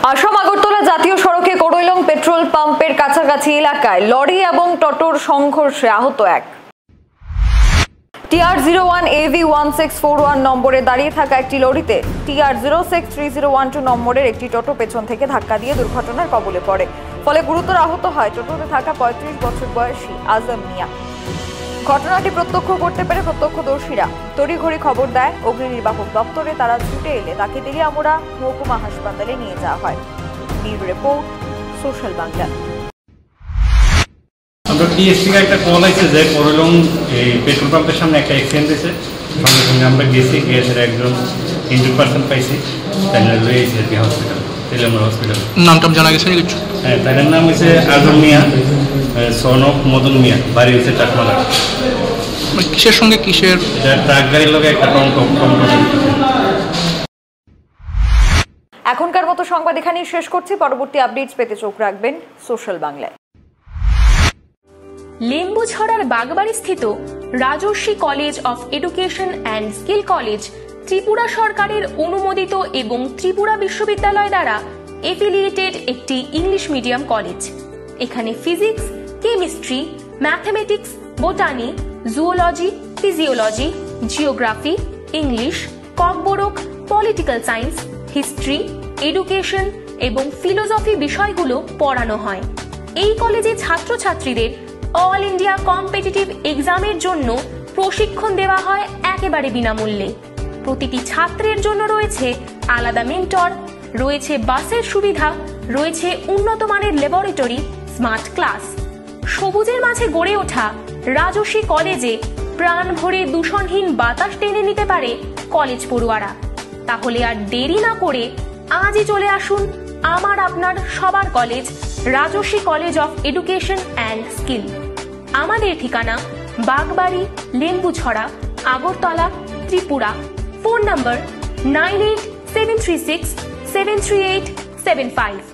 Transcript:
আসাম আগরতলা জাতীয় সড়কে করৈলং পেট্রোল পাম্পের কাছাকাছি এলাকায় লরি এবং টোটোর সংঘর্ষে আহত এক। TR01 AV1641 নম্বরে দাঁড়িয়ে থাকা একটি লরিতে TR063012 নম্বরের একটি টোটো পেছন থেকে ধাক্কা দিয়ে দুর্ঘটনার কবলে পড়ে। ফলে গুরুতর আহত হয় টোটোতে থাকা 35 বছর বয়সী আজম মিয়া। ঘটনাটি প্রত্যক্ষ করতে পেরে প্রত্যক্ষদর্শীরা তড়িঘড়ি খবর দেয় অগ্নি নির্বাপক দপ্তরে। তারা ছুটে এলে তাকে তেলিয়ামুড়া মহকুমা হাসপাতালে নিয়ে যাওয়া হয়। Bureau report, social Bangla. আমরা টিএসসি কে একটা কল আছে যে করৈলং পেট্রোল পাম্পের সামনে একটা অ্যাক্সিডেন্ট হয়েছে। সঙ্গে সঙ্গে আমরা গেছি, গিয়ে একজন ইনজুর্ড পার্সন পাইছি, তাই লয়ে এসে হসপিটাল, তেলিয়ামুড়া হসপিটাল। নামটা জানা গেছে কিছু? হ্যাঁ, তার নাম হচ্ছে আজম মিয়া, সন অফ মদন মিয়া, বাড়ি হচ্ছে চাকমালা। কিসের সঙ্গে কিসের? এটা ট্রাক গাড়ির লগে একটা এখনকার মতো সংবাদ এখানেই শেষ করছি। পরবর্তী আপডেটস পেতে চোখ রাখবেন সোশ্যাল বাংলায়। লেম্বুছড়ার বাগবাড়ি স্থিত Rajarshi college of education and skill college Tripura সরকারের অনুমোদিত এবং ত্রিপুরা বিশ্ববিদ্যালয় দ্বারা এফিলিয়েটেড একটি ইংলিশ মিডিয়াম কলেজ। এখানে physics, chemistry, mathematics, botany, zoology, physiology, geography, English, Kokborok, political science, history, education এবং ফিলোসফি বিষয়গুলো পড়ানো হয়। এই কলেজে ছাত্রছাত্রীদের অল ইন্ডিয়া কম্পিটিটিভ এক্সামের জন্য প্রশিক্ষণ দেওয়া হয় একেবারে বিনামূল্যে। প্রতিটি ছাত্রের জন্য রয়েছে আলাদা মেন্টর, রয়েছে বাসের সুবিধা, রয়েছে উন্নত মানের ল্যাবরেটরি, স্মার্ট ক্লাস। সবুজের মাঝে গড়ে ওঠা রাজর্ষি কলেজে প্রাণ ভরে দূষণহীন বাতাস টেনে নিতে পারে কলেজ পড়ুয়ারা। তাহলে আর দেরি না করে আজই চলে আসুন আমার আপনার সবার college Rajarshi college of education and skill. আমাদের ঠিকানা বাগবাড়ি, লেম্বুছড়া, আগরতলা, ত্রিপুরা। Phone number 9873673875।